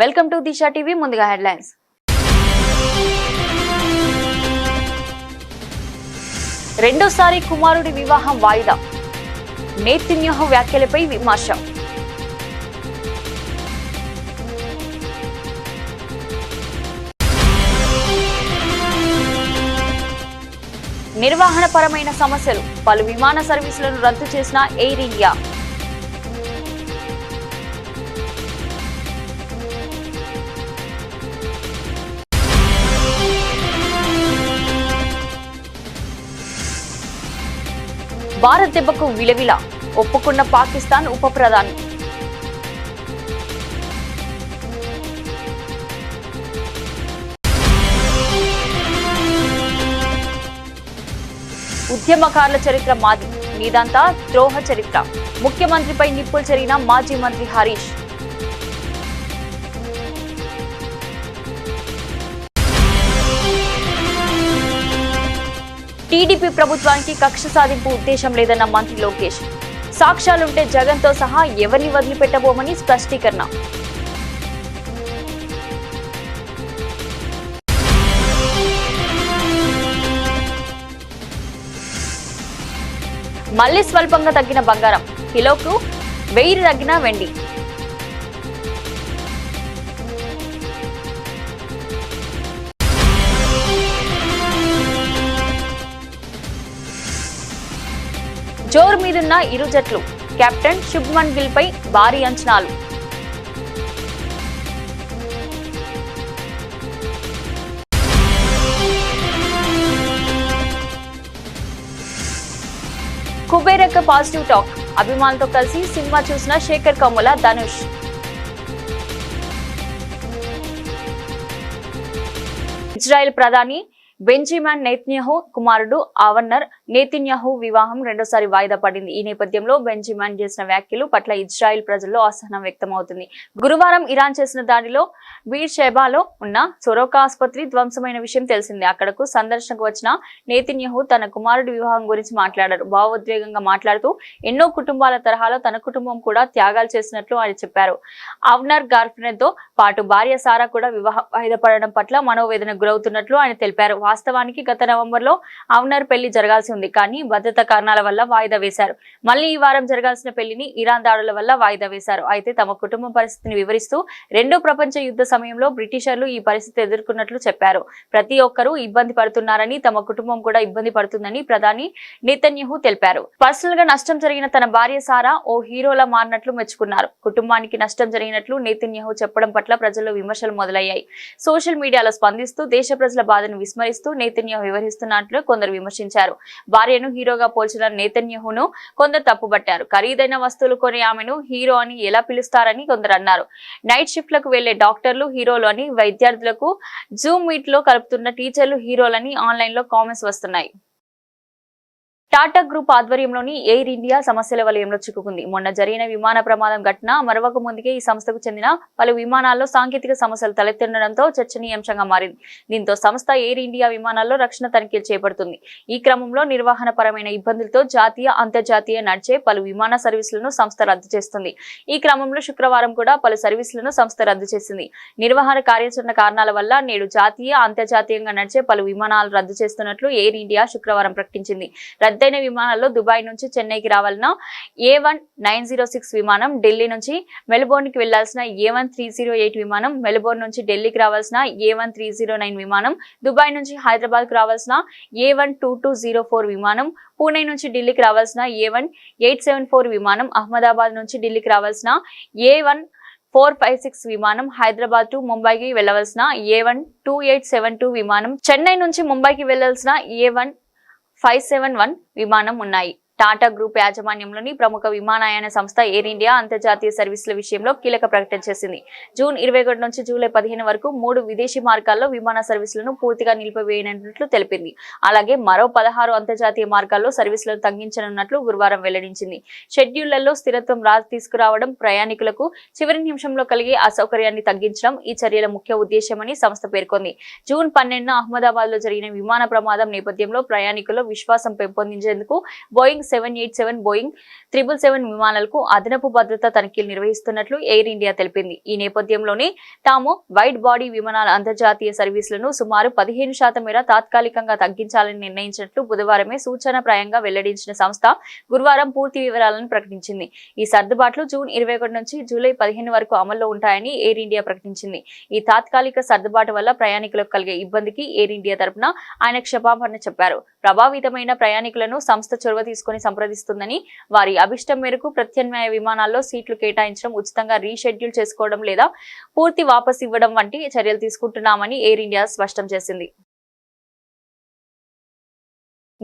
Welcome to Disha TV. ముందుగా headlines. రెండోసారి కుమారుడి వివాహం వాయిదా, నేతన్యాహు వ్యాఖ్యలపై విమర్శ. నిర్వహణపరమైన సమస్యలు, పలు విమాన సర్వీసులను రద్దు చేసిన ఎయిర్ ఇండియా. భారత్ దెబ్బకు విలవిల, ఒప్పుకున్న పాకిస్తాన్ ఉప ప్రధాని. ఉద్యమకారుల చరిత్ర మాది, మీదంతా ద్రోహ చరిత్ర. ముఖ్యమంత్రిపై నిప్పులు చెరిగిన మాజీ మంత్రి హరీష్. టీడీపీ ప్రభుత్వానికి కక్ష సాధింపు ఉద్దేశం లేదన్న మంత్రి లోకేష్. సాక్ష్యాలుంటే జగన్తో సహా ఎవరిని వదిలిపెట్టబోమని స్పష్టీకరణ. మళ్లీ స్వల్పంగా తగ్గిన బంగారం, కిలోకు 1000 తగ్గిన వెండి. జోరు మీదున్న ఇరు జట్లు, కెప్టెన్ శుభ్మన్ గిల్ పై భారీ అంచనాలు. కుబేరక్క పాజిటివ్ టాక్, అభిమానులతో కలిసి సినిమా చూసిన శేఖర్ కమ్ముల, ధనుష్. ఇజ్రాయెల్ ప్రధాని బెంజమిన్ నెతన్యాహు కుమారుడు అవన్నర్ నెతన్యాహు వివాహం రెండోసారి వాయిదా పడింది. ఈ నేపథ్యంలో బెంజమిన్ చేసిన వ్యాఖ్యలు పట్ల ఇజ్రాయెల్ ప్రజల్లో అసహనం వ్యక్తమవుతుంది. గురువారం ఇరాన్ చేసిన దాడిలో బీర్ షెబాలో ఉన్న సొరోకా ఆసుపత్రి ధ్వంసమైన విషయం తెలిసిందే. అక్కడకు సందర్శనకు వచ్చిన నెతన్యాహు తన కుమారుడి వివాహం గురించి మాట్లాడారు. భావోద్వేగంగా మాట్లాడుతూ ఎన్నో కుటుంబాల తరహాలో తన కుటుంబం కూడా త్యాగాలు చేసినట్లు ఆయన చెప్పారు. అవన్నర్ గర్ల్ ఫ్రెండ్ తో పాటు భార్య సారా కూడా వివాహం వాయిదా పడడం పట్ల మనోవేదన గురవుతున్నట్లు ఆయన తెలిపారు. వాస్తవానికి గత నవంబర్లో అవన్నర్ పెళ్లి జరగాల్సి ఉంది, కానీ భద్రతా కారణాల వల్ల వాయిదా వేశారు. మళ్లీ ఈ వారం జరగాల్సిన పెళ్లిని ఇరాన్ దాడుల వల్ల వాయిదా వేశారు. అయితే తమ కుటుంబ పరిస్థితిని వివరిస్తూ రెండో ప్రపంచ యుద్ధ సమయంలో బ్రిటిషర్లు ఈ పరిస్థితి ఎదుర్కొన్నట్లు చెప్పారు. ప్రతి ఒక్కరూ ఇబ్బంది పడుతున్నారని, తమ కుటుంబం కూడా ఇబ్బంది పడుతుందని ప్రధాని నెతన్యాహు తెలిపారు. పర్సనల్ గా నష్టం జరిగిన తన భార్య సారా ఓ హీరోలా మారినట్లు మెచ్చుకున్నారు. కుటుంబానికి నష్టం జరిగినట్లు నెతన్యాహు చెప్పడం పట్ల ప్రజల్లో విమర్శలు మొదలయ్యాయి. సోషల్ మీడియాలో స్పందిస్తూ దేశ ప్రజల బాధను విస్మరిస్తూ నెతన్యాహు వివరిస్తున్నట్లు కొందరు విమర్శించారు. భార్యను హీరోగా పోల్చిన నెతన్యాహును కొందరు తప్పుబట్టారు. ఖరీదైన వస్తువులు కొని ఆమెను హీరో అని ఎలా పిలుస్తారని కొందరు అన్నారు. నైట్ షిఫ్ట్లకు వెళ్లే డాక్టర్లు హీరోలు అని, విద్యార్థులకు జూమ్ మీట్ లో కలుపుతున్న టీచర్లు హీరోలని ఆన్లైన్ లో కామెంట్స్ వస్తున్నాయి. టాటా గ్రూప్ ఆధ్వర్యంలోని ఎయిర్ ఇండియా సమస్యల వలయంలో చిక్కుకుంది. మొన్న జరిగిన విమాన ప్రమాదం ఘటన మరవక ముందుకే ఈ సంస్థకు చెందిన పలు విమానాల్లో సాంకేతిక సమస్యలు తలెత్తుండడంతో చర్చనీయాంశంగా మారింది. దీంతో సంస్థ ఎయిర్ ఇండియా విమానాల్లో రక్షణ తనిఖీలు చేపడుతుంది. ఈ క్రమంలో నిర్వహణపరమైన ఇబ్బందులతో జాతీయ, అంతర్జాతీయ నడిచే పలు విమాన సర్వీసులను సంస్థ రద్దు చేస్తుంది. ఈ క్రమంలో శుక్రవారం కూడా పలు సర్వీసులను సంస్థ రద్దు చేసింది. నిర్వహణ కార్యాచరణ కారణాల వల్ల నేడు జాతీయ, అంతర్జాతీయంగా నడిచే పలు విమానాలు రద్దు చేస్తున్నట్లు ఎయిర్ ఇండియా శుక్రవారం ప్రకటించింది. రద్దయిన విమానాల్లో దుబాయ్ నుంచి చెన్నైకి రావాలన్న A1906 విమానం, ఢిల్లీ నుంచి మెల్బోర్న్ కి వెళ్లాల్సిన A1308 విమానం, మెల్బోర్న్ నుంచి ఢిల్లీకి రావాల్సిన A1309 విమానం, దుబాయ్ నుంచి హైదరాబాద్ కు రావాల్సిన A12204 విమానం, పూణే నుంచి ఢిల్లీకి రావాల్సిన A1874 విమానం, అహ్మదాబాద్ నుంచి ఢిల్లీకి రావాల్సిన A1456 విమానం, హైదరాబాద్ టు ముంబైకి వెళ్లవలసిన A12872 విమానం, చెన్నై నుంచి ముంబైకి వెళ్లాల్సిన A1571 విమానం ఉన్నాయి. టాటా గ్రూప్ యాజమాన్యంలోని ప్రముఖ విమానయాన సంస్థ ఎయిర్ ఇండియా అంతర్జాతీయ సర్వీసుల విషయంలో కీలక ప్రకటన చేసింది. జూన్ 21 నుంచి జూలై 15 వరకు 3 విదేశీ మార్గాల్లో విమాన సర్వీసులను పూర్తిగా నిలిపివేయనున్నట్లు తెలిపింది. అలాగే మరో 16 అంతర్జాతీయ మార్గాల్లో సర్వీసులను తగ్గించనున్నట్లు గురువారం వెల్లడించింది. షెడ్యూళ్లలో స్థిరత్వం తీసుకురావడం, ప్రయాణికులకు చివరి నిమిషంలో కలిగే అసౌకర్యాన్ని తగ్గించడం ఈ చర్యల ముఖ్య ఉద్దేశమని సంస్థ పేర్కొంది. జూన్ 12న అహ్మదాబాద్ లో జరిగిన విమాన ప్రమాదం నేపథ్యంలో ప్రయాణికుల్లో విశ్వాసం పెంపొందించేందుకు బోయింగ్ 787 బోయింగ్ 777 విమానాలకు అదనపు భద్రతా తనిఖీలు నిర్వహిస్తున్నట్లు ఎయిర్ ఇండియా తెలిపింది. ఈ నేపథ్యంలోనే తాము వైడ్ బాడీ విమానాల అంతర్జాతీయ సర్వీసులను సుమారు 15% మేర తాత్కాలికంగా తగ్గించాలని నిర్ణయించినట్లు బుధవారమే సూచనప్రాయంగా వెల్లడించిన సంస్థ గురువారం పూర్తి వివరాలను ప్రకటించింది. ఈ సర్దుబాట్లు జూన్ 21 నుంచి జూలై 15 వరకు అమల్లో ఉంటాయని ఎయిర్ ఇండియా ప్రకటించింది. ఈ తాత్కాలిక సర్దుబాటు వల్ల ప్రయాణికులకు కలిగే ఇబ్బందికి ఎయిర్ ఇండియా తరపున ఆయన క్షమాపణ చెప్పారు. ప్రభావితమైన ప్రయాణికులను సంస్థ చొరవ తీసుకుని సంప్రదిస్తుందని, వారి అభిష్టం మేరకు ప్రత్యామ్నాయ విమానాల్లో సీట్లు కేటాయించడం, ఉచితంగా రీషెడ్యూల్ చేసుకోవడం లేదా పూర్తి వాపసు ఇవ్వడం వంటి చర్యలు తీసుకుంటున్నామని ఎయిర్ ఇండియా స్పష్టం చేసింది.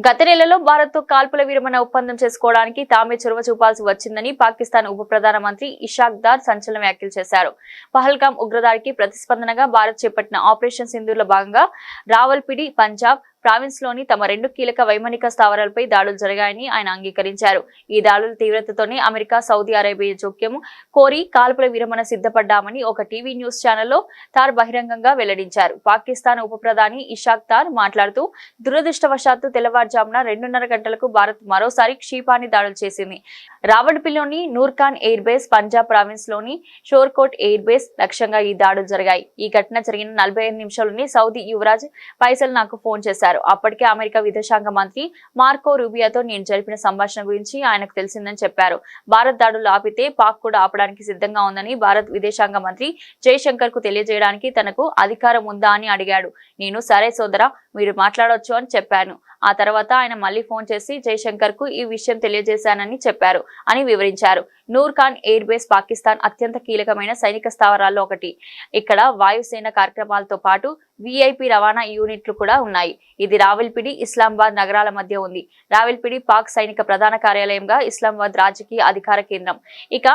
గత నెలలో భారత్తో కాల్పుల విరమణ ఒప్పందం చేసుకోవడానికి తామే చొరవ చూపాల్సి వచ్చిందని పాకిస్తాన్ ఉప ప్రధానమంత్రి ఇషాక్ దార్ సంచలన వ్యాఖ్యలు చేశారు. పహల్గాం ఉగ్రదాడికి ప్రతిస్పందనగా భారత్ చేపట్టిన ఆపరేషన్ సింధూర్లో భాగంగా రావల్పిడి, పంజాబ్ ప్రావిన్స్ లోని తమ 2 కీలక వైమానిక స్థావరాలపై దాడులు జరిగాయని ఆయన అంగీకరించారు. ఈ దాడుల తీవ్రతతోనే అమెరికా, సౌదీ అరేబియా జోక్యం కోరి కాల్పుల విరమణ సిద్ధపడ్డామని ఒక టీవీ న్యూస్ ఛానల్లో తార్ బహిరంగంగా వెల్లడించారు. పాకిస్తాన్ ఉప ప్రధాని ఇషాక్ దార్ మాట్లాడుతూ, దురదృష్టవశాత్తు తెల్లవారుజామున 2:30 గంటలకు భారత్ మరోసారి క్షిపాణి దాడులు చేసింది. రావల్పిల్లిలోని Nur Khan air base, Punjab province లోని షోర్కోట్ ఎయిర్ బేస్ లక్ష్యంగా ఈ దాడులు జరిగాయి. ఈ ఘటన జరిగిన 45 నిమిషాల్లోనే సౌదీ యువరాజ్ ఫైసల్ నాకు ఫోన్ చేశారు. అప్పటికే అమెరికా విదేశాంగ మంత్రి మార్కో రూబియాతో నేను జరిపిన సంభాషణ గురించి ఆయనకు తెలిసిందని చెప్పారు. భారత్ దాడులు ఆపితే పాక్ కూడా ఆపడానికి సిద్ధంగా ఉందని భారత్ విదేశాంగ మంత్రి జయశంకర్ కు తెలియజేయడానికి తనకు అధికారం ఉందా అని అడిగాడు. నేను సరే సోదరా, మీరు మాట్లాడొచ్చు అని చెప్పాను. ఆ తర్వాత ఆయన మళ్లీ ఫోన్ చేసి జయశంకర్ కు ఈ విషయం తెలియజేశానని చెప్పారు అని వివరించారు. నూర్ఖాన్ ఎయిర్ బేస్ పాకిస్తాన్ అత్యంత కీలకమైన సైనిక స్థావరాల్లో ఒకటి. ఇక్కడ వాయుసేన కార్యక్రమాలతో పాటు విఐపి రవాణా యూనిట్లు కూడా ఉన్నాయి. ఇది రావల్పిడి, ఇస్లామాబాద్ నగరాల మధ్య ఉంది. రావల్పిడి పాక్ సైనిక ప్రధాన కార్యాలయంగా, ఇస్లామాబాద్ రాజకీయ అధికార కేంద్రం. ఇక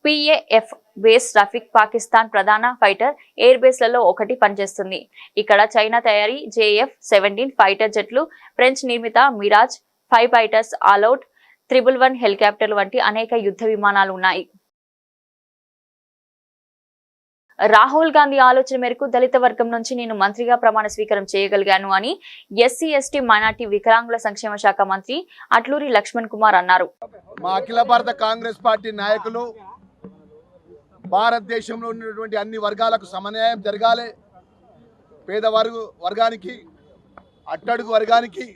పిఏఎఫ్ బేస్ రఫీక్ పాకిస్తాన్ ప్రధాన ఫైటర్ ఎయిర్ బేస్లలో ఒకటి పనిచేస్తుంది. ఇక్కడ చైనా తయారీ JF-17 ఫైటర్ జెట్లు, ఫ్రెంచ్ నిర్మిత మిరాజ్ 5 ఫైటర్స్, ఆల్అవుట్ 111 హెలికాప్టర్లు వంటి అనేక యుద్ధ విమానాలు ఉన్నాయి. రాహుల్ గాంధీ ఆలోచన మేరకు దళిత వర్గం నుంచి నేను మంత్రిగా ప్రమాణ స్వీకారం చేయగలిగాను అని SC/ST మైనార్టీ వికలాంగుల సంక్షేమ శాఖ మంత్రి అట్లూరి లక్ష్మణ్ కుమార్ అన్నారు. మా అఖిల భారత కాంగ్రెస్ పార్టీ నాయకులు భారతదేశంలో ఉన్నటువంటి అన్ని వర్గాలకు సమన్యాయం జరగాలి. పేద వర్గానికి, అట్టడుగు వర్గానికి,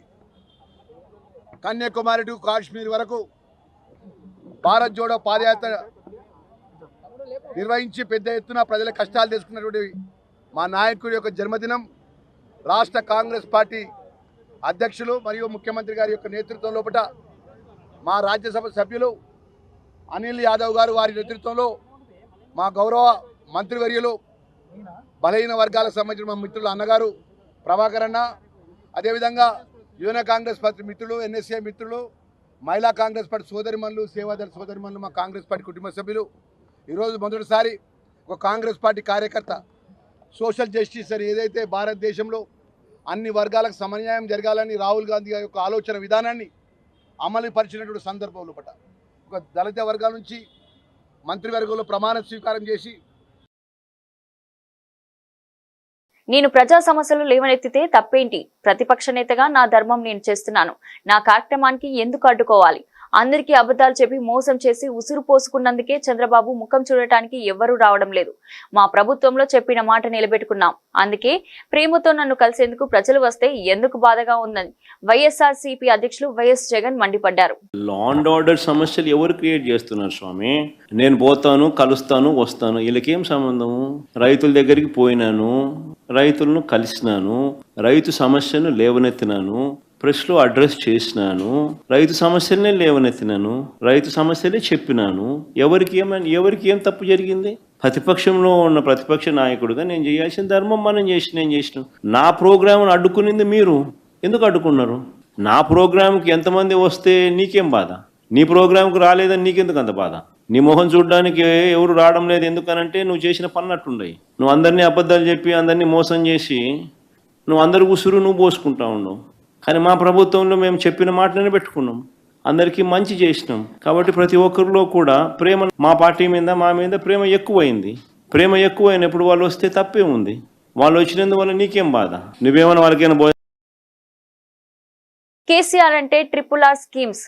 కన్యాకుమారి టు కాశ్మీర్ వరకు భారత్ జోడో పాదయాత్ర నిర్వహించి పెద్ద ఎత్తున ప్రజల కష్టాలు తెలుసుకున్నటువంటి మా నాయకుడి యొక్క జన్మదినం రాష్ట్ర కాంగ్రెస్ పార్టీ అధ్యక్షులు మరియు ముఖ్యమంత్రి గారి యొక్క నేతృత్వం లోపల మా రాజ్యసభ సభ్యులు అనిల్ యాదవ్ గారు వారి నేతృత్వంలో మా గౌరవ మంత్రివర్యులు బలహీన వర్గాలకు సంబంధించిన మా మిత్రులు అన్నగారు ప్రభాకర్ అన్న, అదేవిధంగా యువన కాంగ్రెస్ పార్టీ మిత్రులు, NSA మిత్రులు, మహిళా కాంగ్రెస్ పార్టీ సోదరిమణులు, సేవాదళ సోదరిమణులు, మా కాంగ్రెస్ పార్టీ కుటుంబ సభ్యులు ఈరోజు మొదటిసారి ఒక కాంగ్రెస్ పార్టీ కార్యకర్త సోషల్ జస్టిస్ అని ఏదైతే భారతదేశంలో అన్ని వర్గాలకు సమన్యాయం జరగాలని రాహుల్ గాంధీ గారి యొక్క ఆలోచన విధానాన్ని అమలు పరిచినటువంటి సందర్భంలో ఒక దళిత వర్గాల నుంచి మంత్రివర్గంలో ప్రమాణ స్వీకారం చేసి, నేను ప్రజా సమస్యలు లేవనెత్తితే తప్పేంటి? ప్రతిపక్ష నేతగా నా ధర్మం నేను చేస్తున్నాను. నా కార్యక్రమానికి ఎందుకు అడ్డుకోవాలి? అందరికీ అబద్ధాలు చెప్పి మోసం చేసి ఉసురు పోసుకున్నందుకే చంద్రబాబు ముఖం చూడటానికి ఎవ్వరూ రావడం లేదు. మా ప్రభుత్వంలో చెప్పిన మాట నిలబెట్టుకున్నాం. అందుకే ప్రేమతో నన్ను కలిసేందుకు ప్రజలు వస్తే ఎందుకు బాధగా ఉందని వైఎస్ఆర్సీపీ అధ్యక్షులు వైఎస్ జగన్ మండిపడ్డారు. లా అండ్ ఆర్డర్ సమస్యలు ఎవరు క్రియేట్ చేస్తున్నారు స్వామి? నేను పోతాను, కలుస్తాను, వస్తాను, వీళ్ళకేం సంబంధం? రైతుల దగ్గరికి పోయినాను, రైతులను కలిసినాను, రైతు సమస్యను లేవనెత్తినాను, ప్రెస్లో అడ్రస్ చేసినాను, రైతు సమస్యలనే లేవనెత్తినాను, రైతు సమస్యలే చెప్పినాను. ఎవరికి ఏం తప్పు జరిగింది? ప్రతిపక్షంలో ఉన్న ప్రతిపక్ష నాయకుడిగా నేను చేయాల్సిన ధర్మం నేను చేసిన నా ప్రోగ్రామ్ను అడ్డుకునింది మీరు. ఎందుకు అడ్డుకున్నారు? నా ప్రోగ్రాంకి ఎంతమంది వస్తే నీకేం బాధ? నీ ప్రోగ్రాంకు రాలేదని నీకెందుకు అంత బాధ? నీ మొహం చూడడానికి ఎవరు రావడం లేదు ఎందుకనంటే నువ్వు చేసిన పన్నట్టుండయి. నువ్వు అందరినీ అబద్ధాలు చెప్పి అందరినీ మోసం చేసి నువ్వు అందరి ఉసురు నువ్వు పోసుకుంటా ఉన్నావు. కానీ మా ప్రభుత్వంలో మేము చెప్పిన మాటలనే పెట్టుకున్నాం, అందరికీ మంచి చేసినాం. కాబట్టి ప్రతి ఒక్కరిలో కూడా ప్రేమ, మా పార్టీ మీద మా మీద ప్రేమ ఎక్కువైంది. ప్రేమ ఎక్కువైనప్పుడు వాళ్ళు వస్తే తప్పే ఉంది. వాళ్ళు వచ్చినందువల్ల నీకేం బాధ? నువ్వేమన్నా వాళ్ళకైనా కేసీఆర్ అంటే RRR స్కీమ్స్,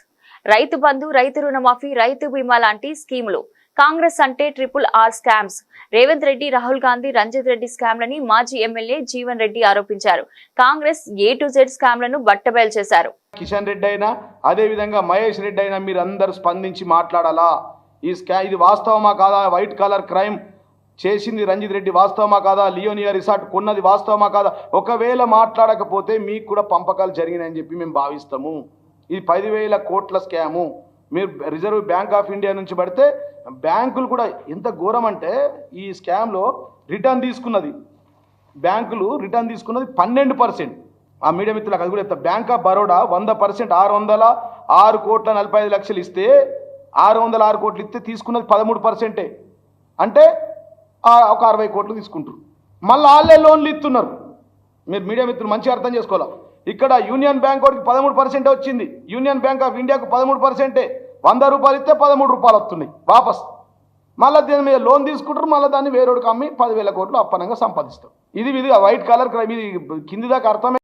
రైతు బంధు, రైతు రుణమాఫీ, రైతు బీమా లాంటి స్కీములు. కాంగ్రెస్ అంటే RRR స్కామ్స్. రేవంత్ రెడ్డి, రాహుల్ గాంధీ, రంజిత్ రెడ్డి స్కామ్లని మాజీ ఎమ్మెల్యే జీవన్ రెడ్డి ఆరోపించారు. కాంగ్రెస్ A to Z స్కామ్లను బట్టబయలు చేశారు. కిషన్ రెడ్డి అయినా అదే విధంగా మహేష్ రెడ్డి అయినా మీరు అందరూ స్పందించి మాట్లాడాలా. ఇది వాస్తవమా కాదా? వైట్ కలర్ క్రైమ్ చేసింది రంజిత్ రెడ్డి వాస్తవమా కాదా? లియోనియా రిసార్ట్ కొన్నది వాస్తవమా కాదా? ఒకవేళ మాట్లాడకపోతే మీకు కూడా పంపకాలు జరిగినాయని చెప్పి మేము భావిస్తాము. ఇది 10,000 కోట్ల స్కాము. మీరు రిజర్వ్ బ్యాంక్ ఆఫ్ ఇండియా నుంచి పడితే బ్యాంకులు కూడా ఎంత ఘోరం అంటే ఈ స్కామ్లో రిటర్న్ తీసుకున్నది, బ్యాంకులు రిటర్న్ తీసుకున్నది 12%. ఆ మీడియా మిత్రులకు అది కూడా చెప్తా. బ్యాంక్ ఆఫ్ బరోడా 100% 6,06,45,00,000 ఇస్తే 606 కోట్లు ఇస్తే తీసుకున్నది 13%. అంటే ఒక 60 కోట్లు తీసుకుంటారు. మళ్ళీ వాళ్ళే లోన్లు ఇస్తున్నారు. మీరు మీడియా మిత్రులు మంచిగా అర్థం చేసుకోవాలి. ఇక్కడ యూనియన్ బ్యాంక్ వాడికి 13% వచ్చింది, యూనియన్ బ్యాంక్ ఆఫ్ ఇండియాకు 13%. 100 రూపాయలు ఇస్తే 13 రూపాయలు వస్తున్నాయి వాపస్. మళ్ళీ దీని మీద లోన్ తీసుకుంటారు, మళ్ళీ దాన్ని వేరేడికి అమ్మి 10,000 కోట్లు అప్పనంగా సంపాదిస్తారు. ఇది వైట్ కలర్ క్రైమ్. ఇది కింది దాకా అర్థమే.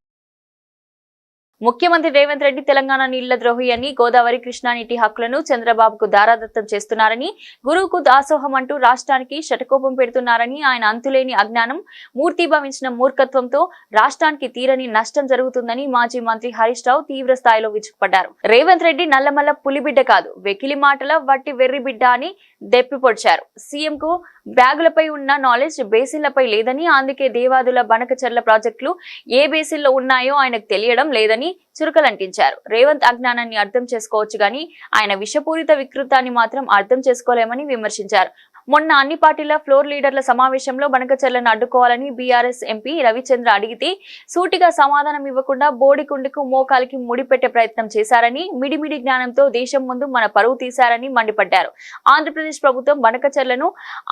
ముఖ్యమంత్రి రేవంత్ రెడ్డి తెలంగాణ నీళ్ల ద్రోహి అని, గోదావరి, కృష్ణా నీటి హక్కులను చంద్రబాబుకు దారాదత్తం చేస్తున్నారని, గురువుకు దాసోహం అంటూ రాష్ట్రానికి శటకోపం పెడుతున్నారని, ఆయన అంతులేని అజ్ఞానం, మూర్తిభవించిన మూర్ఖత్వంతో రాష్ట్రానికి తీరని నష్టం జరుగుతుందని మాజీ మంత్రి హరీష్ రావు తీవ్ర స్థాయిలో విరుచుకుపడ్డారు. రేవంత్ రెడ్డి నల్లమల్ల పులిబిడ్డ కాదు, వెకిలి మాటల వట్టి వెర్రి బిడ్డ అని దెప్పిపొడిచారు. సీఎం కు బ్యాగులపై ఉన్న నాలెడ్జ్ బేసిన్లపై లేదని, అందుకే దేవాదుల బనకచర్ల ప్రాజెక్టులు ఏ బేసిన్లో ఉన్నాయో ఆయనకు తెలియడం లేదని చురుకలంటించారు. రేవంత్ అజ్ఞానాన్ని అర్థం చేసుకోవచ్చు గాని ఆయన విషపూరిత వికృతాన్ని మాత్రం అర్థం చేసుకోలేమని విమర్శించారు. మొన్న అన్ని పార్టీల ఫ్లోర్ లీడర్ల సమావేశంలో బనకచర్లను అడ్డుకోవాలని బీఆర్ఎస్ ఎంపీ రవిచంద్ర అడిగితే సూటిగా సమాధానం ఇవ్వకుండా బోడికుండుకు మోకాలికి ముడిపెట్టే ప్రయత్నం చేశారని, మిడిమిడి జ్ఞానంతో దేశం ముందు మన పరువు తీశారని మండిపడ్డారు. ఆంధ్రప్రదేశ్ ప్రభుత్వం బనకచర్లను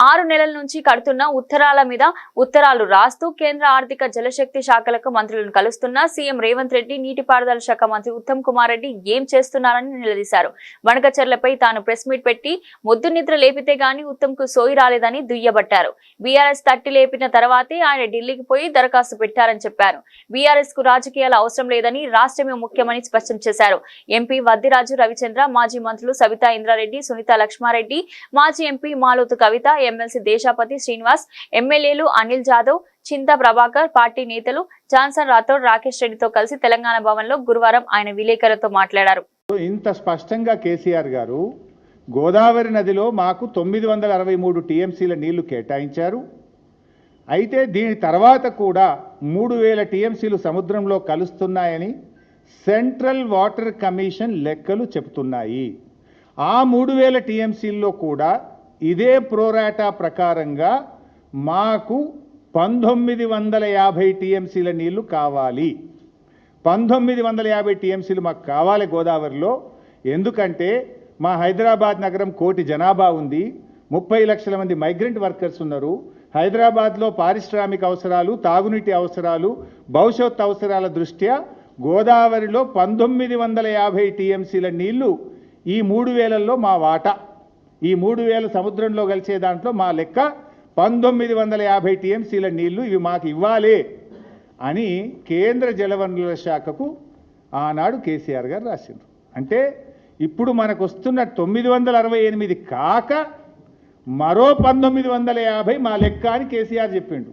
6 నెలల నుంచి కడుతున్న ఉత్తరాల మీద ఉత్తరాలు రాస్తూ కేంద్ర ఆర్థిక జలశక్తి శాఖలకు మంత్రులను కలుస్తున్నా సీఎం రేవంత్ రెడ్డి, నీటిపారుదల శాఖ మంత్రి ఉత్తమ్ కుమార్ రెడ్డి ఏం చేస్తున్నారని నిలదీశారు. బనకచర్లపై తాను ప్రెస్ మీట్ పెట్టి ముద్దు నిద్ర లేపితే గాని ఉత్తమ్ సోయి రాలేదని దుయ్యబట్టారు. బీఆర్ఎస్ తట్టి లేపిన తర్వాతే ఆయన ఢిల్లీకి పోయి దరఖాస్తు పెట్టారని చెప్పారు. బీఆర్ఎస్ కు రాజకీయాల అవసరం లేదని, రాష్ట్రమే ముఖ్యమని స్పష్టం చేశారు. ఎంపీ వద్దిరాజు రవిచంద్ర, మాజీ మంత్రులు సబితా ఇంద్రారెడ్డి, సునీత లక్ష్మారెడ్డి, మాజీ ఎంపీ మాలోతు కవిత, ఎమ్మెల్సీ దేశాపతి శ్రీనివాస్, ఎమ్మెల్యేలు అనిల్ జాదవ్, చింతా ప్రభాకర్, పార్టీ నేతలు జాన్సన్ రాథోడ్, రాకేష్ రెడ్డితో కలిసి తెలంగాణ భవన్ లో గురువారం ఆయన విలేకరులతో మాట్లాడారు. ఇంత స్పష్టంగా కేసీఆర్ గారు గోదావరి నదిలో మాకు 963 టీఎంసీల నీళ్లు కేటాయించారు. అయితే దీని తర్వాత కూడా 3000 టీఎంసీలు సముద్రంలో కలుస్తున్నాయని సెంట్రల్ వాటర్ కమిషన్ లెక్కలు చెబుతున్నాయి. ఆ 3000 టీఎంసీల్లో కూడా ఇదే ప్రోరాటా ప్రకారంగా మాకు 1950 టీఎంసీల నీళ్లు కావాలి. 1950 టీఎంసీలు మాకు కావాలి గోదావరిలో. ఎందుకంటే మా హైదరాబాద్ నగరం 1 కోటి జనాభా ఉంది, 30 లక్షల మంది మైగ్రెంట్ వర్కర్స్ ఉన్నారు. హైదరాబాద్లో పారిశ్రామిక అవసరాలు, తాగునీటి అవసరాలు, భవిష్యత్ అవసరాల దృష్ట్యా గోదావరిలో 1950 టీఎంసీల నీళ్లు ఈ 3000లో మా వాటా. ఈ 3000 సముద్రంలో కలిసే దాంట్లో మా లెక్క 1950 టీఎంసీల నీళ్లు ఇవి మాకు ఇవ్వాలి అని కేంద్ర జలవనరుల శాఖకు ఆనాడు కేసీఆర్ గారు రాసిండ్రు. అంటే ఇప్పుడు మనకు వస్తున్న 968 కాక మరో 1950 మా లెక్క అని కేసీఆర్ చెప్పిండు.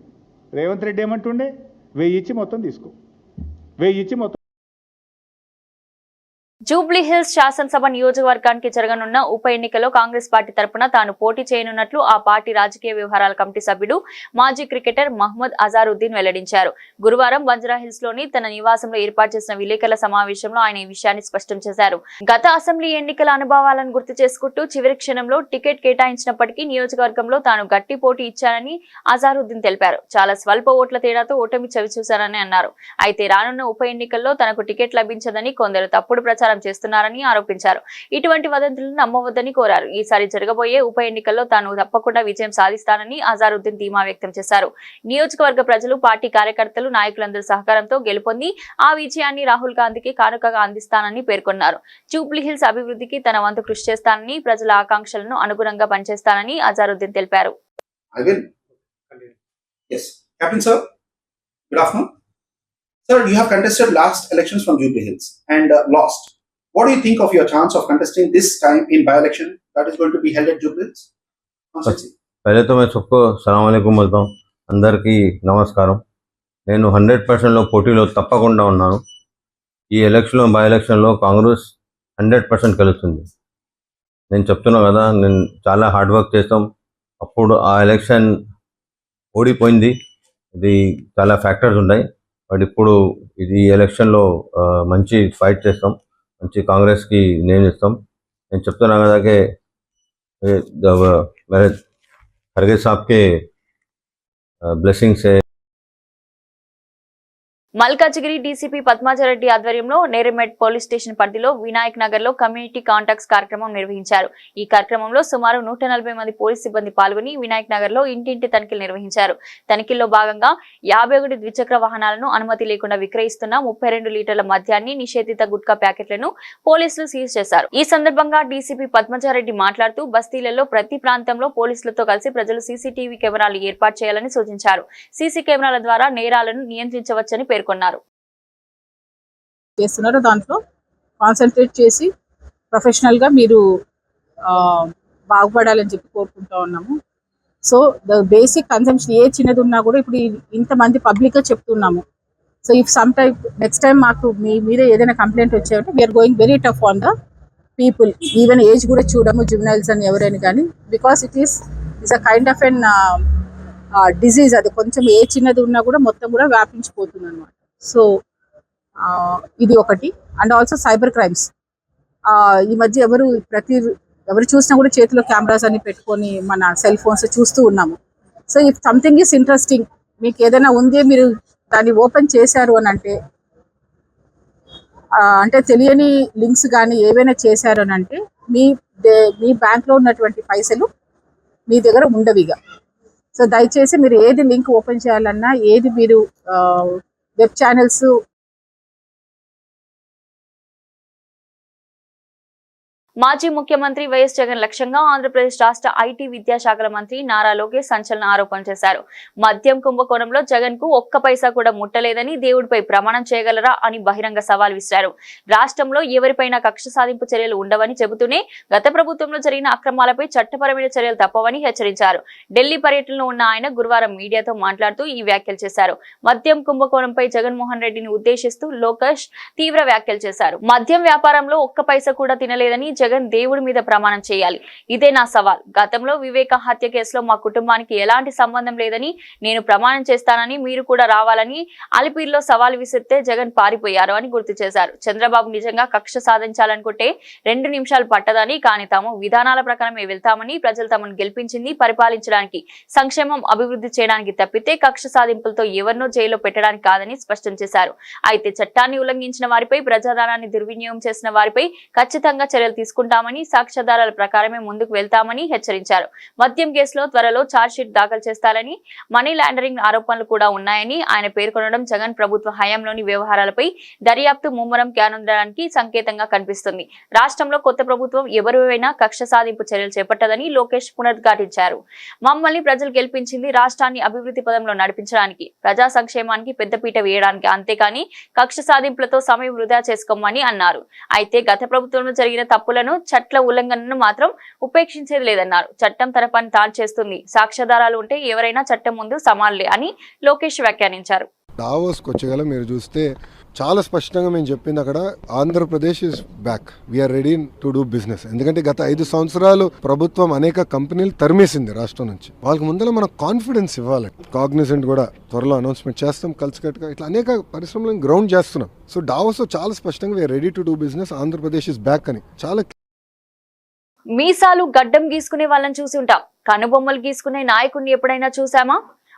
రేవంత్ రెడ్డి ఏమంటుండే? 1000 ఇచ్చి మొత్తం తీసుకో, 1000 ఇచ్చి మొత్తం. జూబ్లీ హిల్స్ శాసనసభ నియోజకవర్గానికి జరగనున్న ఉప ఎన్నికలో కాంగ్రెస్ పార్టీ తరపున తాను పోటీ చేయనున్నట్లు ఆ పార్టీ రాజకీయ వ్యవహారాల కమిటీ సభ్యుడు, మాజీ క్రికెటర్ మహ్మద్ అజారుద్దీన్ వెల్లడించారు. గురువారం బంజారాహిల్స్ లోని తన నివాసంలో ఏర్పాటు చేసిన విలేకరుల సమావేశంలో ఆయన ఈ విషయాన్ని స్పష్టం చేశారు. గత అసెంబ్లీ ఎన్నికల అనుభవాలను గుర్తు చేసుకుంటూ చివరి క్షణంలో టికెట్ కేటాయించినప్పటికీ నియోజకవర్గంలో తాను గట్టి పోటీ ఇచ్చానని అజారుద్దీన్ తెలిపారు. చాలా స్వల్ప ఓట్ల తేడాతో ఓటమి చవిచూశారని అన్నారు. అయితే రానున్న ఉప ఎన్నికల్లో తనకు టికెట్ లభించదని కొందరు తప్పుడు ప్రచారం చేస్తున్నారని ఆరోపించారు. ఇటువంటి వదంతులను నమ్మవద్దని కోరారు. ఈసారి జరగబోయే ఉప ఎన్నికల్లో తాను తప్పకుండా విజయం సాధిస్తానని అజారుద్దీన్ ధీమా వ్యక్తం చేశారు. నియోజకవర్గ ప్రజలు, పార్టీ కార్యకర్తలు, నాయకులందరి సహకారంతో గెలుపొంది ఆ విజయాన్ని రాహుల్ గాంధీకి కానుకగా అందిస్తానని పేర్కొన్నారు. జూబ్లీ హిల్స్ అభివృద్ధికి తన వంతు కృషి చేస్తానని, ప్రజల ఆకాంక్షలను అనుగుణంగా పనిచేస్తానని అజారుద్దీన్ తెలిపారు. Sir, you have contested last elections from Jubilee Hills and lost. What do you think of your chance of contesting this time in by-election that is going to be held at Jubilee constituency? पहले तो मैं सबको సలాం అలైకుం बोलता हूँ. అందరికీ నమస్కారం. నేను 100%లో పోటీలో తప్పకుండా ఉన్నాను. ఈ ఎలక్షన్లో బై ఎలక్షన్లో కాంగ్రెస్ 100% గెలుస్తుంది. నేను చెప్తున్నా కదా, నేను చాలా హార్డ్ వర్క్ చేస్తాం. అప్పుడు ఆ ఎలక్షన్ ఓడిపోయింది. ఇది చాలా ఫ్యాక్టర్స్ ఉన్నాయి. బట్ ఇప్పుడు ఇది ఎలక్షన్లో మంచి ఫైట్ చేస్తాం. మంచి కాంగ్రెస్కి నేను ఇస్తాం. నేను చెప్తున్నా కదా मेरे खड़गे साहब के ब्लेसिंग से మల్కాజిగిరి డీసీపీ పద్మాజరెడ్డి ఆధ్వర్యంలో నేరెమెట్ పోలీస్ స్టేషన్ పరిధిలో వినాయక్ నగర్ లో కమ్యూనిటీ కాంటాక్ట్స్ కార్యక్రమం నిర్వహించారు. ఈ కార్యక్రమంలో సుమారు 140 మంది పోలీస్ సిబ్బంది పాల్గొని వినాయక్ నగర్ లో ఇంటింటి తనిఖీలు నిర్వహించారు. తనిఖీల్లో భాగంగా 51 ద్విచక్ర వాహనాలను అనుమతి లేకుండా విక్రయిస్తున్న 32 లీటర్ల మద్యాన్ని, నిషేధిత గుట్కా ప్యాకెట్లను పోలీసులు సీజ్ చేశారు. ఈ సందర్భంగా డీసీపీ పద్మాజరెడ్డి మాట్లాడుతూ బస్తీలలో ప్రతి ప్రాంతంలో పోలీసులతో కలిసి ప్రజలు సీసీటీవీ కెమెరాలు ఏర్పాటు చేయాలని సూచించారు. సీసీ కెమెరాల ద్వారా నేరాలను నియంత్రించవచ్చని పేర్కొన్నారు. దాంట్లో కాన్సన్ట్రేట్ చేసి ప్రొఫెషనల్ గా మీరు బాగుపడాలని చెప్పి కోరుకుంటా ఉన్నాము. సో ద బేసిక్ కన్సంప్షన్ ఏ చిన్నది ఉన్నా కూడా ఇప్పుడు ఇంతమంది పబ్లిక్ గా చెప్తున్నాము. So if some time next time మాకు మీరే ఏదైనా కంప్లైంట్ వచ్చాయంటే we're going very tough on the people. Even age కూడా చూడము, జువెనైల్స్ అని ఎవరైనా కానీ, because it's a kind of an disease. అది కొంచెం ఏ చిన్నది ఉన్నా కూడా మొత్తం కూడా వ్యాపించిపోతుంది అనమాట. సో ఇది ఒకటి. And also cyber crimes. ఈ మధ్య ఎవరు చూసినా కూడా చేతిలో కెమెరాస్ అని పెట్టుకొని మన సెల్ ఫోన్స్ చూస్తూ ఉన్నాము. So if something is interesting, మీకు ఏదైనా ఉంది, మీరు దాన్ని ఓపెన్ చేశారు అని అంటే తెలియని లింక్స్ కానీ ఏవైనా చేశారు అని అంటే మీ బ్యాంక్లో ఉన్నటువంటి పైసలు మీ దగ్గర ఉండవిగా. సో దయచేసి మీరు ఏది లింక్ ఓపెన్ చేయాలన్నా, ఏది మీరు వెబ్ ఛానల్స్ మాజీ ముఖ్యమంత్రి వైఎస్ జగన్ లక్ష్యంగా ఆంధ్రప్రదేశ్ రాష్ట్ర ఐటీ విద్యాశాఖల మంత్రి నారా లోకేష్ సంచలన ఆరోపణలు చేశారు. మద్యం కుంభకోణంలో జగన్ కు ఒక్క పైసా కూడా ముట్టలేదని దేవుడిపై ప్రమాణం చేయగలరా అని బహిరంగ సవాల్ విసిరారు. రాష్ట్రంలో ఎవరిపైనా కక్ష సాధింపు చర్యలు ఉండవని చెబుతూనే గత ప్రభుత్వంలో జరిగిన అక్రమాలపై చట్టపరమైన చర్యలు తప్పవని హెచ్చరించారు. ఢిల్లీ పర్యటనలో ఉన్న ఆయన గురువారం మీడియాతో మాట్లాడుతూ ఈ వ్యాఖ్యలు చేశారు. మద్యం కుంభకోణంపై జగన్మోహన్ రెడ్డిని ఉద్దేశిస్తూ లోకేష్ తీవ్ర వ్యాఖ్యలు చేశారు. మద్యం వ్యాపారంలో ఒక్క పైసా కూడా తినలేదని జగన్ దేవుడి మీద ప్రమాణం చేయాలి. ఇదే నా సవాల్. గతంలో వివేక హత్య కేసులో మా కుటుంబానికి ఎలాంటి సంబంధం లేదని నేను ప్రమాణం చేస్తానని మీరు కూడా రావాలని అలిపిరిలో సవాల్ విసిరితే జగన్ పారిపోయారు అని గుర్తు చేశారు. చంద్రబాబు నిజంగా కక్ష సాధించాలనుకుంటే 2 నిమిషాలు పట్టదని, కానీ తాము విధానాల ప్రకారమే వెళ్తామని, ప్రజలు తమను గెలిపించింది పరిపాలించడానికి, సంక్షేమం అభివృద్ధి చేయడానికి తప్పితే కక్ష సాధింపులతో ఎవరినో జైల్లో పెట్టడానికి కాదని స్పష్టం చేశారు. అయితే చట్టాన్ని ఉల్లంఘించిన వారిపై, ప్రజాధనాన్ని దుర్వినియోగం చేసిన వారిపై ఖచ్చితంగా చర్యలు తీసుకుంటామని, సాక్ష్యాధారాల ప్రకారమే ముందుకు వెళ్తామని హెచ్చరించారు. మద్యం కేసులో త్వరలో ఛార్జ్షీట్ దాఖలు చేస్తారని, మనీ లాండరింగ్ ఆరోపణలు కూడా ఉన్నాయని ఆయన పేర్కొనడం జగన్ ప్రభుత్వ హయాంలోని వ్యవహారాలపై దర్యాప్తు ముమ్మరం కానుండడానికి సంకేతంగా కనిపిస్తుంది. రాష్ట్రంలో కొత్త ప్రభుత్వం ఎవరైనా కక్ష సాధింపు చర్యలు చేపట్టదని లోకేష్ పునరుద్ఘాటించారు. మమ్మల్ని ప్రజలు గెలిపించింది రాష్ట్రాన్ని అభివృద్ధి పదంలో నడిపించడానికి, ప్రజా సంక్షేమానికి పెద్దపీట వేయడానికి, అంతేకాని కక్ష సాధింపులతో సమయం వృధా చేసుకోమని అన్నారు. అయితే గత ప్రభుత్వంలో జరిగిన తప్పులను, చట్ల ఉల్లంఘనను మాత్రం ఉపేక్షించేది లేదన్నారు. చట్టం తన పని తాను చేస్తుంది. సాక్ష్యాధారాలు ఉంటే ఎవరైనా చట్టం ముందు సమానులే అని లోకేష్ వ్యాఖ్యానించారు. దావోస్కి వచ్చేగల మీరు చూస్తే చాలా స్పష్టంగా మేము చెప్పింది అక్కడ, Andhra Pradesh is back, we are ready to do business. ఎందుకంటే గత 5 సంవత్సరాలు ప్రభుత్వం అనేక కంపెనీలు తరిమేసింది రాష్ట్రం నుంచి. వాళ్ళకి ముందర మనం కాన్ఫిడెన్స్ ఇవ్వాలి. కాగ్నిజెంట్ కూడా త్వరలో అనౌన్స్మెంట్ చేస్తాం, కలిసికట్టుగా ఇట్లా అనేక పరిశ్రమలను గ్రౌండ్ చేస్తున్నాం. సో డావోస్ చాలా స్పష్టంగా we are ready to do business, Andhra Pradesh is back అని చాలా. మీసాలు గడ్డం గీసుకునే వాళ్ళని చూసి ఉంటాం, కనుబొమ్మలు గీసుకునే నాయకుడిని ఎప్పుడైనా చూసామా?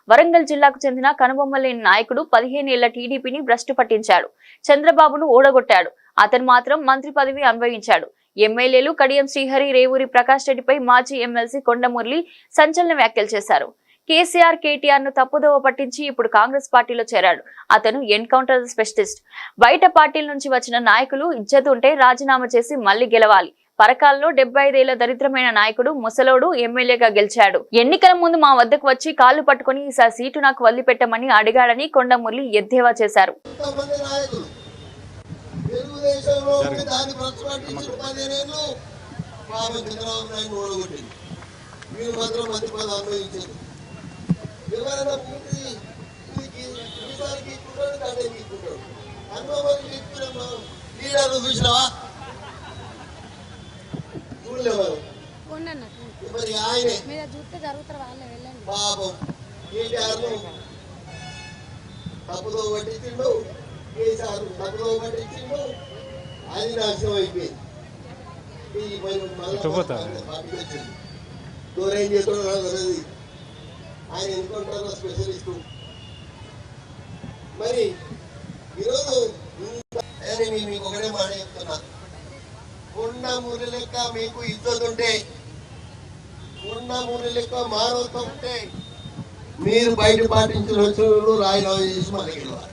వరంగల్ జిల్లాకు చెందిన కనుబొమ్మలేని నాయకుడు 15 ఏళ్ల టీడీపీని భ్రష్టు పట్టించాడు. చంద్రబాబును ఓడగొట్టాడు. అతను మాత్రం మంత్రి పదవి అనుభవించాడు. ఎమ్మెల్యేలు కడియం శ్రీహరి, రేవూరి ప్రకాష్ రెడ్డిపై మాజీ ఎమ్మెల్సీ కొండమురళి సంచలన వ్యాఖ్యలు చేశారు. కేసీఆర్, కేటీఆర్ ను తప్పుదోవ పట్టించి ఇప్పుడు కాంగ్రెస్ పార్టీలో చేరాడు. అతను ఎన్కౌంటర్ స్పెషలిస్ట్. బయట పార్టీల నుంచి వచ్చిన నాయకులు ఇజ్జత్ ఉంటే రాజీనామా చేసి మళ్లీ గెలవాలి. పరకాల్లో 75 ఏళ్ల దరిద్రమైన నాయకుడు ముసలోడు ఎమ్మెల్యేగా గెలిచాడు. ఎన్నికల ముందు మా వద్దకు వచ్చి కాళ్లు పట్టుకుని ఈసారి సీటు నాకు వదిలిపెట్టమని అడిగాడని కొండమురళి ఎద్దేవా చేశారు. తెలుగుదేశంలో దాన్ని ప్రతిపాదించిన 15 ఏళ్ళు పాపం చంద్రబాబు నాయుడు ఓడగొట్టింది. మీరు మాత్రం మంత్రి పదవి అనుభవించారు. ఎవరైనా పూర్తి అనుభవం లీడర్లు చూసినావా? చూడలేవు. మరి ఆయనే పాపం కేటీఆర్ను తప్పుదో పట్టించిండు, కేసీఆర్ తప్పుదో పట్టించిండు, అది నాశనం అయిపోయింది. దూరం చేస్తున్నాడు తెలియదు. ఆయన ఎందుకుంటారో స్పెషలిస్టు. మరి ఈరోజు మీకు ఒకటే మాట చెప్తున్నా, కొండ మూల లెక్క మీకు ఇజ్జత్ ఉంటే, కొండ మూల లెక్క మానవత్వం ఉంటే మీరు బయట పాటించిన వచ్చిన రాజీనామా చేసి మనకి గెలవాలి.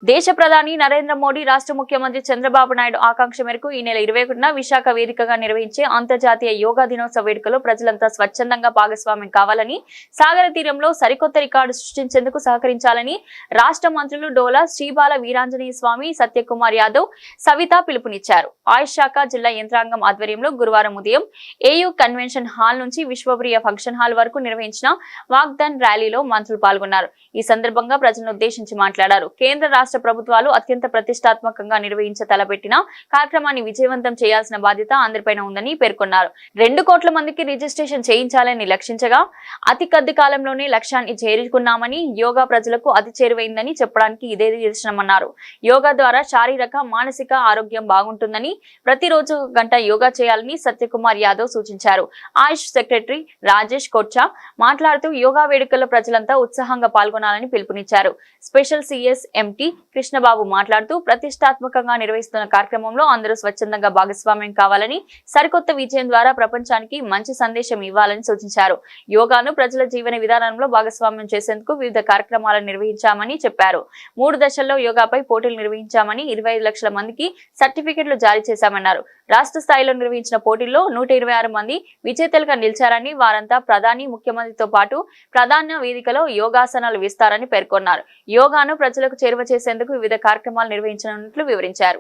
దేశ ప్రధాని నరేంద్ర మోడీ రాష్ట్ర ముఖ్యమంత్రి చంద్రబాబు నాయుడు ఆకాంక్ష మేరకు ఈ నెల 21న విశాఖ వేదికగా నిర్వహించే అంతర్జాతీయ యోగా దినోత్సవ వేడుకలో ప్రజలంతా స్వచ్ఛందంగా భాగస్వామ్యం కావాలని, సాగర తీరంలో సరికొత్త రికార్డు సృష్టించేందుకు సహకరించాలని రాష్ట్ర మంత్రులు డోలా శ్రీబాల వీరాంజనేయ స్వామి, సత్యకుమార్ యాదవ్, సవిత పిలుపునిచ్చారు. ఆయుష్ శాఖ జిల్లా యంత్రాంగం ఆధ్వర్యంలో గురువారం ఉదయం ఏయూ కన్వెన్షన్ హాల్ నుంచి విశ్వప్రియ ఫంక్షన్ హాల్ వరకు నిర్వహించిన వాగ్దాన్ ర్యాలీలో మంత్రులు పాల్గొన్నారు. ఈ సందర్భంగా ప్రజలను ఉద్దేశించి మాట్లాడారు. కేంద్ర రాష్ట్ర ప్రభుత్వాలు అత్యంత ప్రతిష్టాత్మకంగా నిర్వహించ తలపెట్టిన కార్యక్రమాన్ని విజయవంతం చేయాల్సిన బాధ్యత అందరిపైన ఉందని పేర్కొన్నారు. 2 కోట్ల మందికి రిజిస్ట్రేషన్ చేయించాలని లక్ష్యంచగా అతి కొద్ది కాలంలోనే లక్ష్యాన్ని చేరుకున్నామని, యోగా ప్రజలకు అతి చేరువైందని చెప్పడానికి ఇదే నిదర్శనమన్నారు. యోగా ద్వారా శారీరక, మానసిక ఆరోగ్యం బాగుంటుందని, ప్రతిరోజు 1 గంట యోగా చేయాలని సత్యకుమార్ యాదవ్ సూచించారు. ఆయుష్ సెక్రటరీ రాజేష్ కొచ్చా మాట్లాడుతూ యోగా వేడుకల్లో ప్రజలంతా ఉత్సాహంగా పాల్గొనాలని పిలుపునిచ్చారు. స్పెషల్ సిఎస్ ఎంటీ కృష్ణబాబు మాట్లాడుతూ ప్రతిష్టాత్మకంగా నిర్వహిస్తున్న కార్యక్రమంలో అందరూ స్వచ్ఛందంగా భాగస్వామ్యం కావాలని, సరికొత్త విజయం ద్వారా ప్రపంచానికి మంచి సందేశం ఇవ్వాలని సూచించారు. యోగాను ప్రజల జీవన విధానంలో భాగస్వామ్యం చేసేందుకు వివిధ కార్యక్రమాలను నిర్వహించామని చెప్పారు. 3 దశల్లో యోగాపై పోటీలు నిర్వహించామని, 25 లక్షల మందికి సర్టిఫికెట్లు జారీ చేశామన్నారు. రాష్ట్ర స్థాయిలో నిర్వహించిన పోటీల్లో 126 మంది విజేతలుగా నిలిచారని, వారంతా ప్రధాని, ముఖ్యమంత్రితో పాటు ప్రధాన వేదికలో యోగాసనాలు వేస్తారని పేర్కొన్నారు. యోగాను ప్రజలకు చేరువ చేసేందుకు వివిధ కార్యక్రమాలు నిర్వహించనున్నట్లు వివరించారు.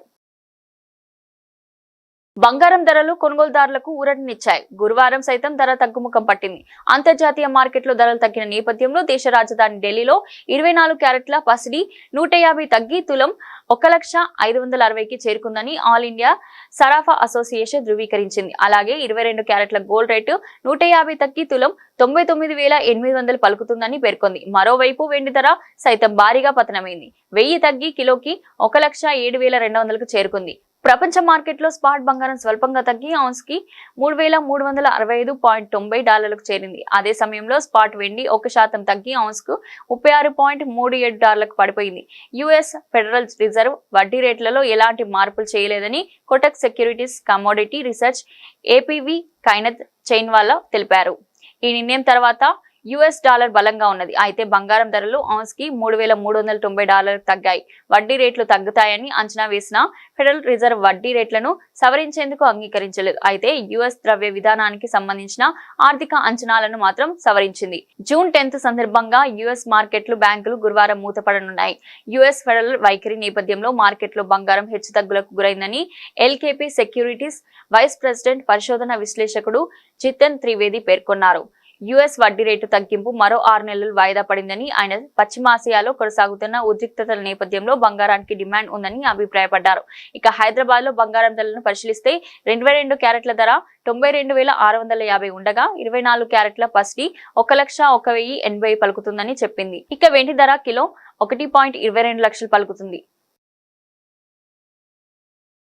బంగారం ధరలు కొనుగోలుదారులకు ఊరటనిచ్చాయి. గురువారం సైతం ధర తగ్గుముఖం పట్టింది. అంతర్జాతీయ మార్కెట్లో ధరలు తగ్గిన నేపథ్యంలో దేశ రాజధాని ఢిల్లీలో 24 క్యారెట్ల పసిడి 150 తగ్గి తులం 1,05,60కి చేరుకుందని ఆల్ ఇండియా సరాఫా అసోసియేషన్ ధృవీకరించింది. అలాగే 22 క్యారెట్ల గోల్డ్ రేటు 150 తగ్గి తులం 99,800 పలుకుతుందని పేర్కొంది. మరోవైపు వెండి ధర సైతం భారీగా పతనమైంది. 1000 తగ్గి కిలోకి 1,07,200కు చేరుకుంది. ప్రపంచ మార్కెట్లో స్పాట్ బంగారం స్వల్పంగా తగ్గి ఔన్స్ కి $3,365.90కు చేరింది. అదే సమయంలో స్పాట్ వెండి 1% తగ్గి ఔన్స్ కు $36.37కు పడిపోయింది. యుఎస్ ఫెడరల్ రిజర్వ్ వడ్డీ రేట్లలో ఎలాంటి మార్పులు చేయలేదని Kotak securities commodity research AVP Kainat Chainwala తెలిపారు. ఈ నిర్ణయం తర్వాత యుఎస్ డాలర్ బలంగా ఉన్నది. అయితే బంగారం ధరలు ఔన్స్ కి $3,390 తగ్గాయి. వడ్డీ రేట్లు తగ్గుతాయని అంచనా వేసిన ఫెడరల్ రిజర్వ్ వడ్డీ రేట్లను సవరించేందుకు అంగీకరించలేదు. అయితే యుఎస్ ద్రవ్య విధానానికి సంబంధించిన ఆర్థిక అంచనాలను మాత్రం సవరించింది. జూన్ 10 సందర్భంగా యుఎస్ మార్కెట్లు, బ్యాంకులు గురువారం మూతపడనున్నాయి. యుఎస్ ఫెడరల్ వైఖరి నేపథ్యంలో మార్కెట్లో బంగారం హెచ్చుతగ్గులకు గురైందని ఎల్కేపీ సెక్యూరిటీస్ వైస్ ప్రెసిడెంట్, పరిశోధన విశ్లేషకుడు జితన్ త్రివేది పేర్కొన్నారు. యుఎస్ వడ్డీ రేటు తగ్గింపు మరో 6 నెలలు వాయిదా పడిందని, ఆయన పశ్చిమాసియాలో కొనసాగుతున్న ఉద్రిక్తతల నేపథ్యంలో బంగారానికి డిమాండ్ ఉందని అభిప్రాయపడ్డారు. ఇక హైదరాబాద్ లో బంగారం ధరలను పరిశీలిస్తే 22 క్యారెట్ల ధర 92,650 ఉండగా 24 క్యారెట్ల పసిడి 1,01,080 పలుకుతుందని చెప్పింది. ఇక వెండి ధర కిలో 1.22 లక్షలు పలుకుతుంది.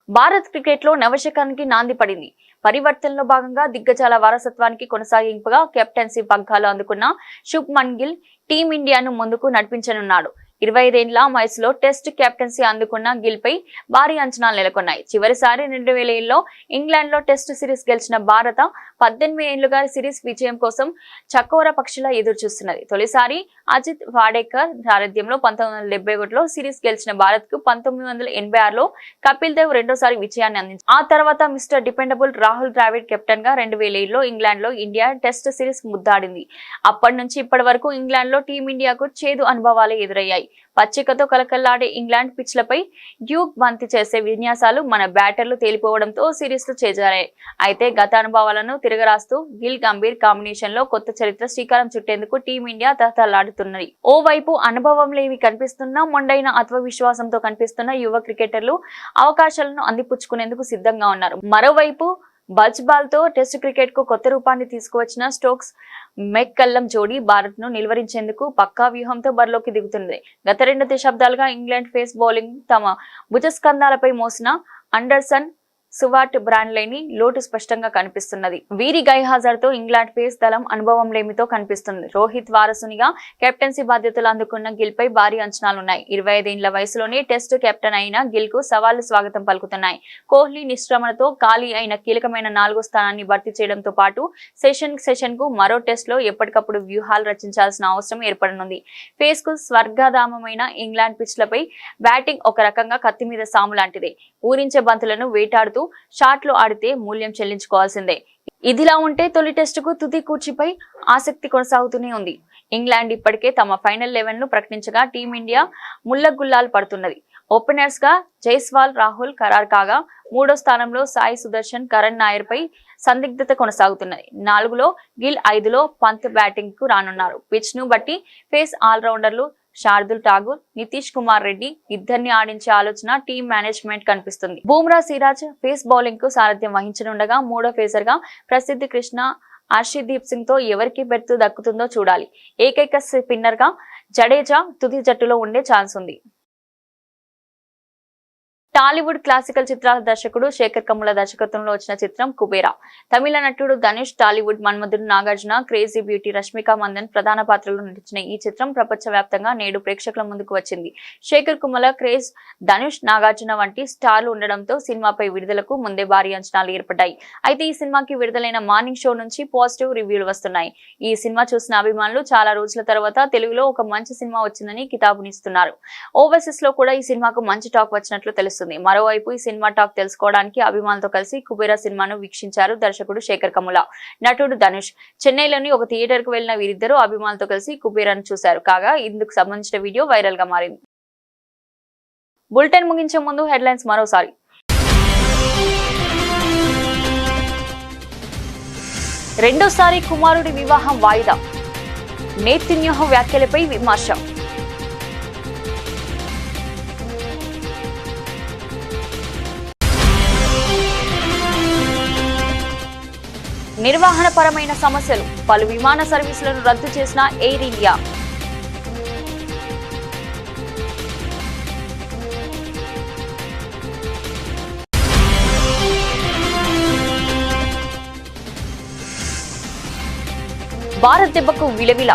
భారత్ క్రికెట్ లో నవశకానికి నాంది పడింది. పరివర్తనలో భాగంగా దిగ్గజాల వారసత్వానికి కొనసాగింపుగా కెప్టెన్సీ పగ్గాలు అందుకున్న శుభ్మన్ గిల్ టీమిండియాను ముందుకు నడిపించనున్నాడు. 25 ఏళ్ల వయసులో టెస్ట్ కెప్టెన్సీ అందుకున్న గిల్ పై భారీ అంచనాలు నెలకొన్నాయి. చివరిసారి 2007లో ఇంగ్లాండ్ లో టెస్ట్ సిరీస్ గెలిచిన భారత 18 ఏళ్లుగా సిరీస్ విజయం కోసం చకోర పక్షిలా ఎదురు చూస్తున్నది. తొలిసారి అజిత్ వాడేకర్ సారథ్యంలో 1971లో సిరీస్ గెలిచిన భారత్ కు 1986లో కపిల్ దేవ్ రెండోసారి విజయాన్ని అందించారు. ఆ తర్వాత mister dependable Rahul Dravid captain గా 2007లో ఇంగ్లాండ్ లో ఇండియా టెస్ట్ సిరీస్ ముద్దాడింది. అప్పటి నుంచి ఇప్పటి వరకు ఇంగ్లాండ్ లో టీమిండియాకు చేదు అనుభవాలే ఎదురయ్యాయి. పచ్చికతో కలకల్లాడే ఇంగ్లాండ్ పిచ్లపై డ్యూక్ బంతి చేసే విన్యాసాలు మన బ్యాటర్లు తేలిపోవడంతో సిరీస్ లు చేజారాయి. అయితే గత అనుభవాలను తిరగరాస్తూ గిల్ గంభీర్ కాంబినేషన్ లో కొత్త చరిత్ర శ్రీకారం చుట్టేందుకు టీమిండియా తహతహలాడుతున్నది. ఓవైపు అనుభవం లేవి కనిపిస్తున్న మొండైన ఆత్మవిశ్వాసంతో కనిపిస్తున్న యువ క్రికెటర్లు అవకాశాలను అందిపుచ్చుకునేందుకు సిద్ధంగా ఉన్నారు. మరోవైపు బజ్ బాల్ తో టెస్ట్ క్రికెట్ కు కొత్త రూపాన్ని తీసుకువచ్చిన స్టోక్స్ మెక్కల్లం జోడీ భారత్ ను నిలువరించేందుకు పక్కా వ్యూహంతో బరిలోకి దిగుతుంది. గత 2 దశాబ్దాలుగా ఇంగ్లాండ్ ఫేస్ బౌలింగ్ తమ భుజస్కంధాలపై మోసిన అండర్సన్ సువార్ట్ బ్రాండ్లేని లోటు స్పష్టంగా కనిపిస్తున్నది. వీరి గైహాజర్ తో ఇంగ్లాండ్ పేస్ దళం అనుభవం లేమితో కనిపిస్తుంది. రోహిత్ వారసునిగా కెప్టెన్సీ బాధ్యతలు అందుకున్న గిల్ పై భారీ అంచనాలున్నాయి. 25 ఏళ్ల వయసులోనే టెస్ట్ కెప్టెన్ అయిన గిల్ కు సవాళ్లు స్వాగతం పలుకుతున్నాయి. కోహ్లీ నిష్క్రమణతో ఖాళీ అయిన కీలకమైన 4వ స్థానాన్ని భర్తీ చేయడంతో పాటు సెషన్ కు మరో టెస్ట్ లో ఎప్పటికప్పుడు వ్యూహాలు రచించాల్సిన అవసరం ఏర్పడనుంది. ఫేస్ కు స్వర్గధామమైన ఇంగ్లాండ్ పిచ్లపై బ్యాటింగ్ ఒక రకంగా కత్తి మీద సాము లాంటిదే. ఊరించే బంతులను వేటాడుతూ షాట్లు ఆడితే మూల్యం చెల్లించుకోవాల్సిందే. ఇదిలా ఉంటే తొలి టెస్టుకు తుది కూర్చిపై ఆసక్తి కొనసాగుతూనే ఉంది. ఇంగ్లాండ్ ఇప్పటికే తమ ఫైనల్ 11 ను ప్రకటించగా టీమిండియా ముల్లగుల్లాలు పడుతున్నది. ఓపెనర్స్ గా జైస్వాల్ రాహుల్ ఖరారు కాగా 3వ స్థానంలో సాయి సుదర్శన్ కరణ్ నాయర్ పై సందిగ్ధత కొనసాగుతున్నది. 4లో గిల్ 5లో పంత్ బ్యాటింగ్ కు రానున్నారు. పిచ్ ను బట్టి ఫేస్ ఆల్రౌండర్లు శార్దుల్ ఠాగూర్, నితీష్ కుమార్ రెడ్డి ఇద్దరిని ఆడించే ఆలోచన టీం మేనేజ్మెంట్ కనిపిస్తుంది. బూమ్రా సిరాజ్ ఫేస్ బౌలింగ్ కు సారథ్యం వహించనుండగా 3వ ఫేసర్ గా ప్రసిద్ధి కృష్ణ, హర్షదీప్ సింగ్ తో ఎవరికి బెర్తు దక్కుతుందో చూడాలి. ఏకైక స్పిన్నర్ గా జడేజా తుది జట్టులో ఉండే ఛాన్స్ ఉంది. టాలీవుడ్ క్లాసికల్ చిత్రాల దర్శకుడు శేఖర్ కమ్ముల దర్శకత్వంలో వచ్చిన చిత్రం కుబేరా. తమిళ నటుడు ధనుష్, టాలీవుడ్ మన్మధుడు నాగార్జున, క్రేజీ బ్యూటీ రష్మిక మందన్ ప్రధాన పాత్రలో నటించిన ఈ చిత్రం ప్రపంచవ్యాప్తంగా నేడు ప్రేక్షకుల ముందుకు వచ్చింది. శేఖర్ కమ్ముల, క్రేజ్, ధనుష్, నాగార్జున వంటి స్టార్లు ఉండడంతో సినిమాపై విడుదలకు ముందే భారీ అంచనాలు ఏర్పడ్డాయి. అయితే ఈ సినిమాకి విడుదలైన మార్నింగ్ షో నుంచి పాజిటివ్ రివ్యూలు వస్తున్నాయి. ఈ సినిమా చూసిన అభిమానులు చాలా రోజుల తర్వాత తెలుగులో ఒక మంచి సినిమా వచ్చిందని కితాబునిస్తున్నారు. ఓవర్సీస్ లో కూడా ఈ సినిమాకు మంచి టాక్ వచ్చినట్లు తెలుస్తుంది. మరోవైపు ఈ సినిమా టాక్ తెలుసుకోవడానికి అభిమానులతో కలిసి కుబేరా సినిమాను వీక్షించారు దర్శకుడు శేఖర్ కమ్ముల, నటుడు ధనుష్. చెన్నైలోని ఒక థియేటర్ కు వెళ్లిన వీరిద్దరూ అభిమానులతో కలిసి కుబేరాను చూశారు. కాగా ఇందుకు సంబంధించిన వీడియో వైరల్ గా మారింది. బులెటిన్ ముగించే ముందు హెడ్లైన్స్ మరోసారి. రెండోసారి కుమారుడి వివాహం వాయిదా, నేతన్యాహు వ్యాఖ్యలపై విమర్శ. నిర్వహణపరమైన సమస్యలు, పలు విమాన సర్వీసులను రద్దు చేసిన ఎయిర్ ఇండియా. భారత్ దెబ్బకు విలవిల,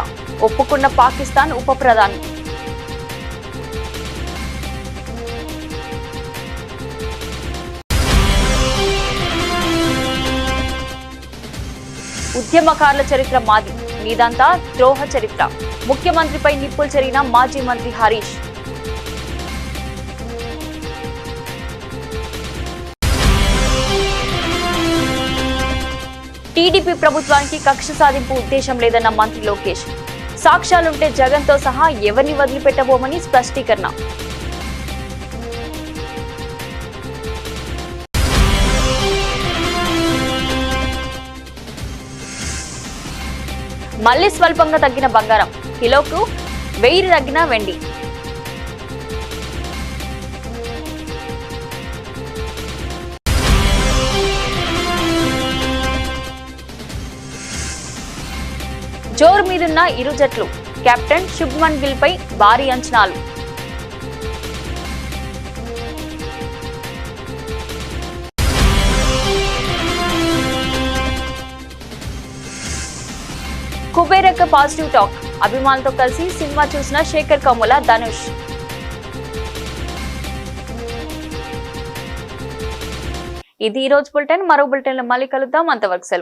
ఒప్పుకున్న పాకిస్తాన్ ఉప ప్రధాని. ఉద్యమకారుల చరిత్ర మాది, మీదంతా ద్రోహ చరిత్ర. ముఖ్యమంత్రిపై నిప్పులు చెరిగిన మాజీ మంత్రి హరీష్. టీడీపీ ప్రభుత్వానికి కక్ష సాధింపు ఉద్దేశం లేదన్న మంత్రి లోకేష్. సాక్ష్యాలుంటే జగన్తో సహా ఎవరిని వదిలిపెట్టబోమని స్పష్టీకరణ. మళ్లీ స్వల్పంగా తగ్గిన బంగారం, కిలోకు 1000 తగ్గిన వెండి. జోరు మీదున్న ఇరు జట్లు, కెప్టెన్ శుభ్మన్ గిల్ పై భారీ అంచనాలు. కుబేరాకు పాజిటివ్ టాక్, అభిమానులతో కలిసి సినిమా చూసిన శేఖర్ కమ్ముల, ధనుష్. ఇది ఈ రోజు బులెటిన్. మరో బులెటిన్ లో మళ్ళీ కలుద్దాం. అంతవరకు సెలవు.